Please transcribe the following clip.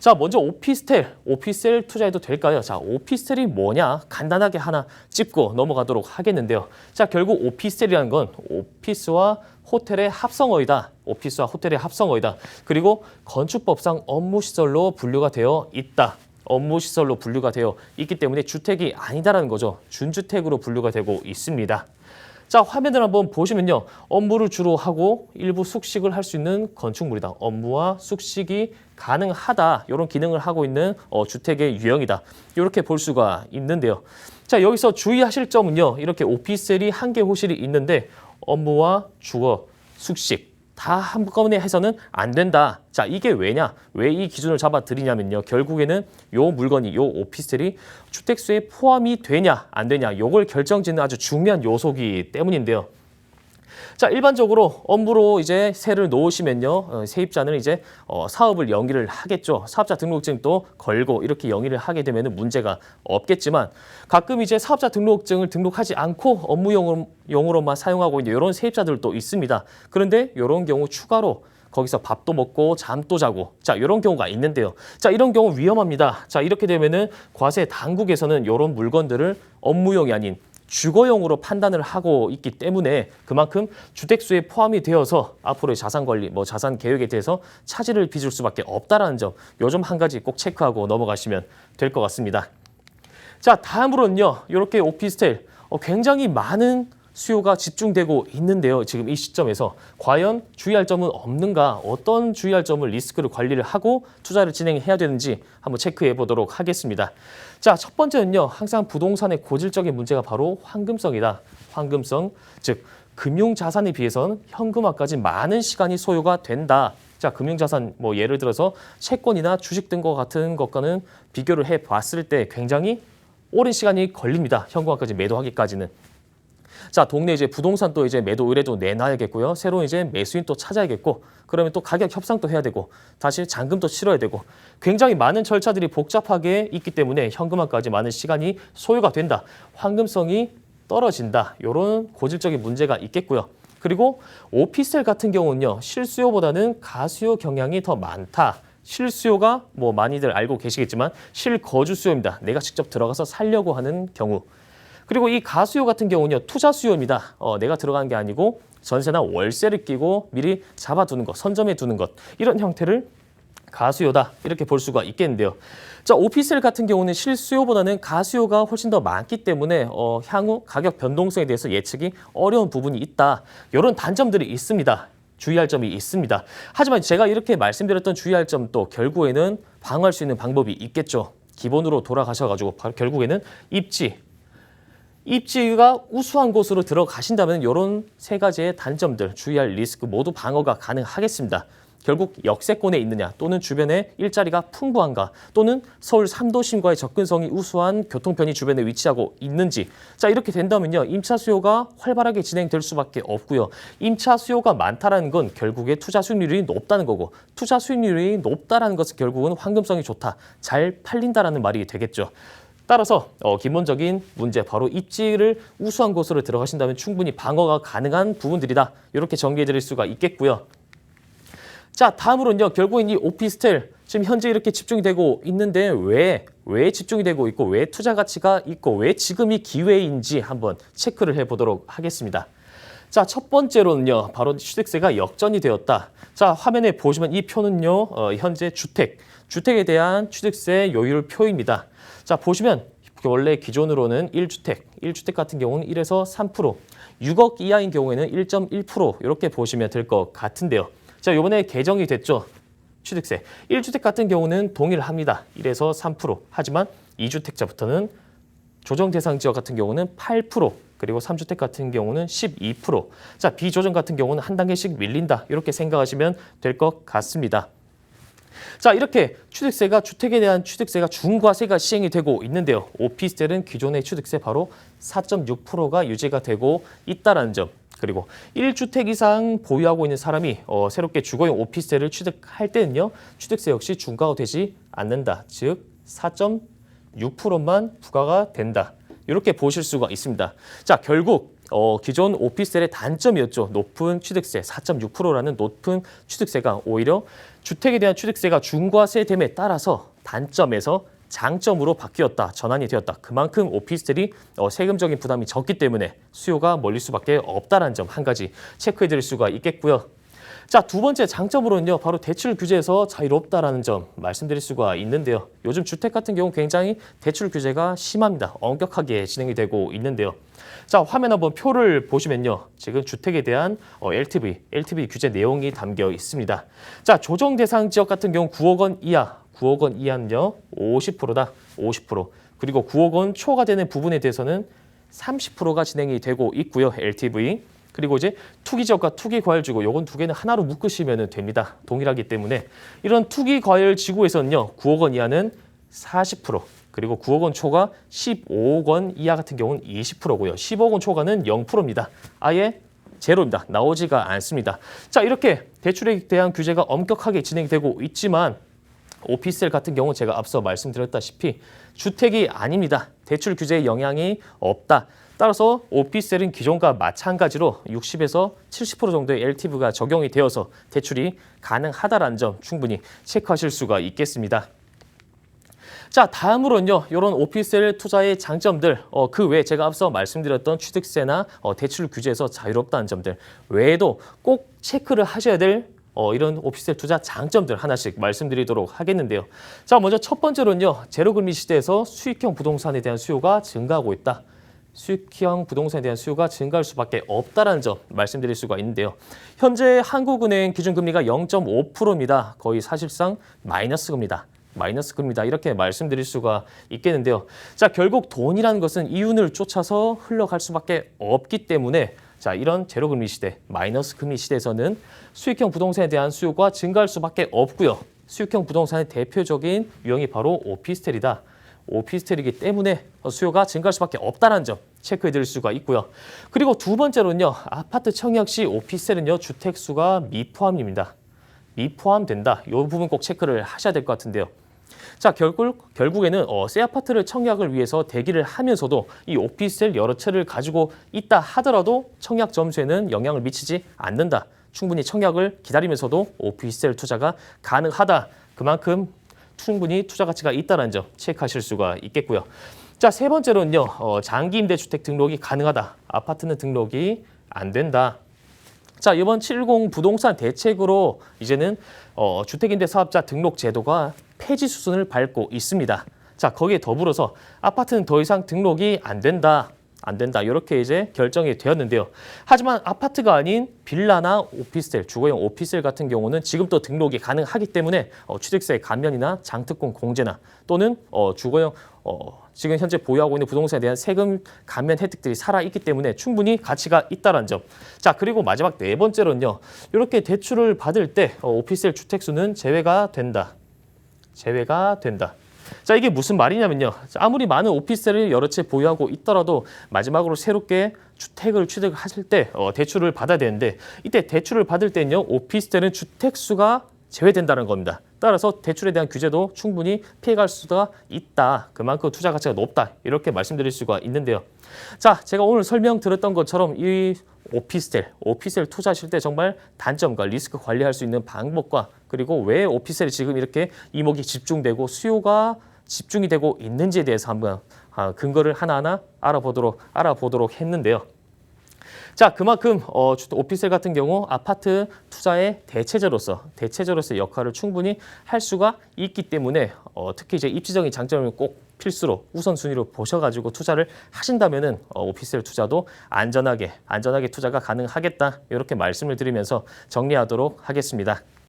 자, 먼저 오피스텔 투자해도 될까요? 자, 오피스텔이 뭐냐? 간단하게 하나 짚고 넘어가도록 하겠는데요. 자, 결국 오피스텔이라는 건 오피스와 호텔의 합성어이다. 오피스와 호텔의 합성어이다. 그리고 건축법상 업무시설로 분류가 되어 있다. 업무시설로 분류가 되어 있기 때문에 주택이 아니다라는 거죠. 준주택으로 분류가 되고 있습니다. 자, 화면을 한번 보시면요. 업무를 주로 하고 일부 숙식을 할 수 있는 건축물이다. 업무와 숙식이 가능하다. 이런 기능을 하고 있는 주택의 유형이다. 이렇게 볼 수가 있는데요. 자, 여기서 주의하실 점은요. 이렇게 오피스텔이 한 개 호실이 있는데 업무와 주거, 숙식 다 한꺼번에 해서는 안 된다. 자, 이게 왜냐? 왜 이 기준을 잡아드리냐면요. 결국에는 요 물건이, 요 오피스텔이 주택수에 포함이 되냐, 안 되냐, 요걸 결정짓는 아주 중요한 요소이기 때문인데요. 자, 일반적으로 업무로 이제 세를 놓으시면요. 세입자는 이제 사업을 영위를 하겠죠. 사업자 등록증도 걸고 이렇게 영위를 하게 되면 문제가 없겠지만 가끔 이제 사업자 등록증을 등록하지 않고 업무용으로만 사용하고 있는 이런 세입자들도 있습니다. 그런데 이런 경우 추가로 거기서 밥도 먹고 잠도 자고 자, 이런 경우가 있는데요. 자, 이런 경우 위험합니다. 자, 이렇게 되면은 과세 당국에서는 이런 물건들을 업무용이 아닌 주거용으로 판단을 하고 있기 때문에 그만큼 주택수에 포함이 되어서 앞으로의 자산 관리, 자산 계획에 대해서 차질을 빚을 수밖에 없다라는 점, 요 점 한 가지 꼭 체크하고 넘어가시면 될 것 같습니다. 자, 다음으로는요, 이렇게 오피스텔 굉장히 많은 수요가 집중되고 있는데요. 지금 이 시점에서 과연 주의할 점은 없는가? 어떤 주의할 점을 리스크를 관리를 하고 투자를 진행해야 되는지 한번 체크해 보도록 하겠습니다. 자, 첫 번째는요. 항상 부동산의 고질적인 문제가 바로 황금성이다. 황금성, 즉 금융자산에 비해서는 현금화까지 많은 시간이 소요가 된다. 자, 금융자산 예를 들어서 채권이나 주식 등과 같은 것과는 비교를 해봤을 때 굉장히 오랜 시간이 걸립니다. 현금화까지 매도하기까지는. 자, 동네 이제 부동산 또 이제 매도 의뢰도 내놔야겠고요. 새로운 이제 매수인 또 찾아야겠고, 그러면 또 가격 협상도 해야 되고, 다시 잔금도 치러야 되고, 굉장히 많은 절차들이 복잡하게 있기 때문에 현금화까지 많은 시간이 소요가 된다. 황금성이 떨어진다. 이런 고질적인 문제가 있겠고요. 그리고 오피스텔 같은 경우는요, 실수요보다는 가수요 경향이 더 많다. 실수요가 많이들 알고 계시겠지만 실거주 수요입니다. 내가 직접 들어가서 살려고 하는 경우. 그리고 이 가수요 같은 경우는요, 투자 수요입니다. 내가 들어가는 게 아니고 전세나 월세를 끼고 미리 잡아두는 것, 선점해 두는 것, 이런 형태를 가수요다 이렇게 볼 수가 있겠는데요. 자, 오피스텔 같은 경우는 실수요보다는 가수요가 훨씬 더 많기 때문에 향후 가격 변동성에 대해서 예측이 어려운 부분이 있다. 이런 단점들이 있습니다. 주의할 점이 있습니다. 하지만 제가 이렇게 말씀드렸던 주의할 점도 결국에는 방어할 수 있는 방법이 있겠죠. 기본으로 돌아가셔가지고 결국에는 입지가 우수한 곳으로 들어가신다면 이런 세 가지의 단점들, 주의할 리스크 모두 방어가 가능하겠습니다. 결국 역세권에 있느냐 또는 주변에 일자리가 풍부한가 또는 서울 3도심과의 접근성이 우수한 교통편이 주변에 위치하고 있는지 자, 이렇게 된다면요. 임차 수요가 활발하게 진행될 수밖에 없고요. 임차 수요가 많다라는 건 결국에 투자 수익률이 높다는 거고 투자 수익률이 높다라는 것은 결국은 황금성이 좋다, 잘 팔린다라는 말이 되겠죠. 따라서 기본적인 문제, 바로 입지를 우수한 곳으로 들어가신다면 충분히 방어가 가능한 부분들이다. 이렇게 정리해드릴 수가 있겠고요. 자, 다음으로는요. 결국엔 이 오피스텔 지금 현재 이렇게 집중이 되고 있는데 왜 집중이 되고 있고 왜 투자 가치가 있고 왜 지금이 기회인지 한번 체크를 해보도록 하겠습니다. 자, 첫 번째로는요. 바로 취득세가 역전이 되었다. 자, 화면에 보시면 이 표는요. 현재 주택에 대한 취득세 요율 표입니다. 자, 보시면 원래 기존으로는 1주택 같은 경우는 1에서 3%, 6억 이하인 경우에는 1.1% 이렇게 보시면 될 것 같은데요. 자, 이번에 개정이 됐죠. 취득세. 1주택 같은 경우는 동일합니다. 1에서 3%. 하지만 2주택자부터는 조정 대상 지역 같은 경우는 8%, 그리고 3주택 같은 경우는 12%. 자, 비조정 같은 경우는 한 단계씩 밀린다. 이렇게 생각하시면 될 것 같습니다. 자, 이렇게 주택에 대한 취득세가 중과세가 시행이 되고 있는데요. 오피스텔은 기존의 취득세 바로 4.6%가 유지가 되고 있다는 점. 그리고 1주택 이상 보유하고 있는 사람이 새롭게 주거용 오피스텔을 취득할 때는요. 취득세 역시 중과가 되지 않는다. 즉 4.6%만 부과가 된다. 이렇게 보실 수가 있습니다. 자, 결국 기존 오피스텔의 단점이었죠. 높은 취득세 4.6%라는 높은 취득세가 오히려 주택에 대한 취득세가 중과세됨에 따라서 단점에서 장점으로 바뀌었다, 전환이 되었다. 그만큼 오피스텔이 세금적인 부담이 적기 때문에 수요가 몰릴 수밖에 없다는 점 한 가지 체크해 드릴 수가 있겠고요. 자, 두 번째 장점으로는요, 바로 대출 규제에서 자유롭다라는 점 말씀드릴 수가 있는데요. 요즘 주택 같은 경우 굉장히 대출 규제가 심합니다. 엄격하게 진행이 되고 있는데요. 자, 화면 한번 표를 보시면요. 지금 주택에 대한 LTV 규제 내용이 담겨 있습니다. 자, 조정 대상 지역 같은 경우 9억 원 이하, 9억 원 이하는요, 50%다, 50%. 그리고 9억 원 초과 되는 부분에 대해서는 30%가 진행이 되고 있고요, LTV. 그리고 이제 투기 지역과 투기 과열 지구, 요건 두 개는 하나로 묶으시면 됩니다. 동일하기 때문에 이런 투기 과열 지구에서는요, 9억 원 이하는 40%, 그리고 9억 원 초과 15억 원 이하 같은 경우는 20%고요. 15억 원 초과는 0%입니다. 아예 제로입니다. 나오지가 않습니다. 자, 이렇게 대출에 대한 규제가 엄격하게 진행되고 있지만 오피스텔 같은 경우 제가 앞서 말씀드렸다시피 주택이 아닙니다. 대출 규제에 영향이 없다. 따라서 오피스텔은 기존과 마찬가지로 60에서 70% 정도의 LTV가 적용이 되어서 대출이 가능하다는 점 충분히 체크하실 수가 있겠습니다. 자, 다음으로는요, 이런 오피스텔 투자의 장점들, 그 외에 제가 앞서 말씀드렸던 취득세나 대출 규제에서 자유롭다는 점들 외에도 꼭 체크를 하셔야 될 이런 오피스텔 투자 장점들 하나씩 말씀드리도록 하겠는데요. 자, 먼저 첫 번째로는요, 제로금리 시대에서 수익형 부동산에 대한 수요가 증가하고 있다. 수익형 부동산에 대한 수요가 증가할 수밖에 없다는 점 말씀드릴 수가 있는데요. 현재 한국은행 기준금리가 0.5%입니다. 거의 사실상 마이너스 금리다. 마이너스 금리다. 이렇게 말씀드릴 수가 있겠는데요. 자, 결국 돈이라는 것은 이윤을 쫓아서 흘러갈 수밖에 없기 때문에 자, 이런 제로금리 시대, 마이너스 금리 시대에서는 수익형 부동산에 대한 수요가 증가할 수밖에 없고요. 수익형 부동산의 대표적인 유형이 바로 오피스텔이다. 오피스텔이기 때문에 수요가 증가할 수밖에 없다는 점 체크해 드릴 수가 있고요. 그리고 두 번째로는요, 아파트 청약 시 오피스텔은요, 주택수가 미포함입니다. 미포함된다. 이 부분 꼭 체크를 하셔야 될 것 같은데요. 자, 결국에는 새 아파트를 청약을 위해서 대기를 하면서도 이 오피스텔 여러 채를 가지고 있다 하더라도 청약 점수에는 영향을 미치지 않는다. 충분히 청약을 기다리면서도 오피스텔 투자가 가능하다. 그만큼 충분히 투자 가치가 있다는 점 체크하실 수가 있겠고요. 자, 세 번째로는요, 장기 임대 주택 등록이 가능하다. 아파트는 등록이 안 된다. 자, 이번 70 부동산 대책으로 이제는 주택임대 사업자 등록 제도가 폐지 수순을 밟고 있습니다. 자, 거기에 더불어서 아파트는 더 이상 등록이 안 된다. 이렇게 이제 결정이 되었는데요. 하지만 아파트가 아닌 빌라나 오피스텔, 주거용 오피스텔 같은 경우는 지금도 등록이 가능하기 때문에 취득세 감면이나 장특권 공제나 또는 주거용 지금 현재 보유하고 있는 부동산에 대한 세금 감면 혜택들이 살아있기 때문에 충분히 가치가 있다는 점. 자, 그리고 마지막 네 번째로는요. 이렇게 대출을 받을 때 오피스텔 주택수는 제외가 된다. 자, 이게 무슨 말이냐면요. 아무리 많은 오피스텔을 여러 채 보유하고 있더라도 마지막으로 새롭게 주택을 취득하실 때 대출을 받아야 되는데 이때 대출을 받을 때는요. 오피스텔은 주택수가 제외된다는 겁니다. 따라서 대출에 대한 규제도 충분히 피해갈 수가 있다. 그만큼 투자 가치가 높다. 이렇게 말씀드릴 수가 있는데요. 자, 제가 오늘 설명드렸던 것처럼 이 오피스텔 투자하실 때 정말 단점과 리스크 관리할 수 있는 방법과 그리고 왜 오피스텔이 지금 이렇게 이목이 집중되고 수요가 집중이 되고 있는지에 대해서 한번 근거를 하나하나 알아보도록 했는데요. 자, 그만큼 오피스텔 같은 경우 아파트 투자의 대체제로서 역할을 충분히 할 수가 있기 때문에 특히 이제 입지적인 장점을 꼭 필수로 우선순위로 보셔가지고 투자를 하신다면은 오피스텔 투자도 안전하게 투자가 가능하겠다 이렇게 말씀을 드리면서 정리하도록 하겠습니다.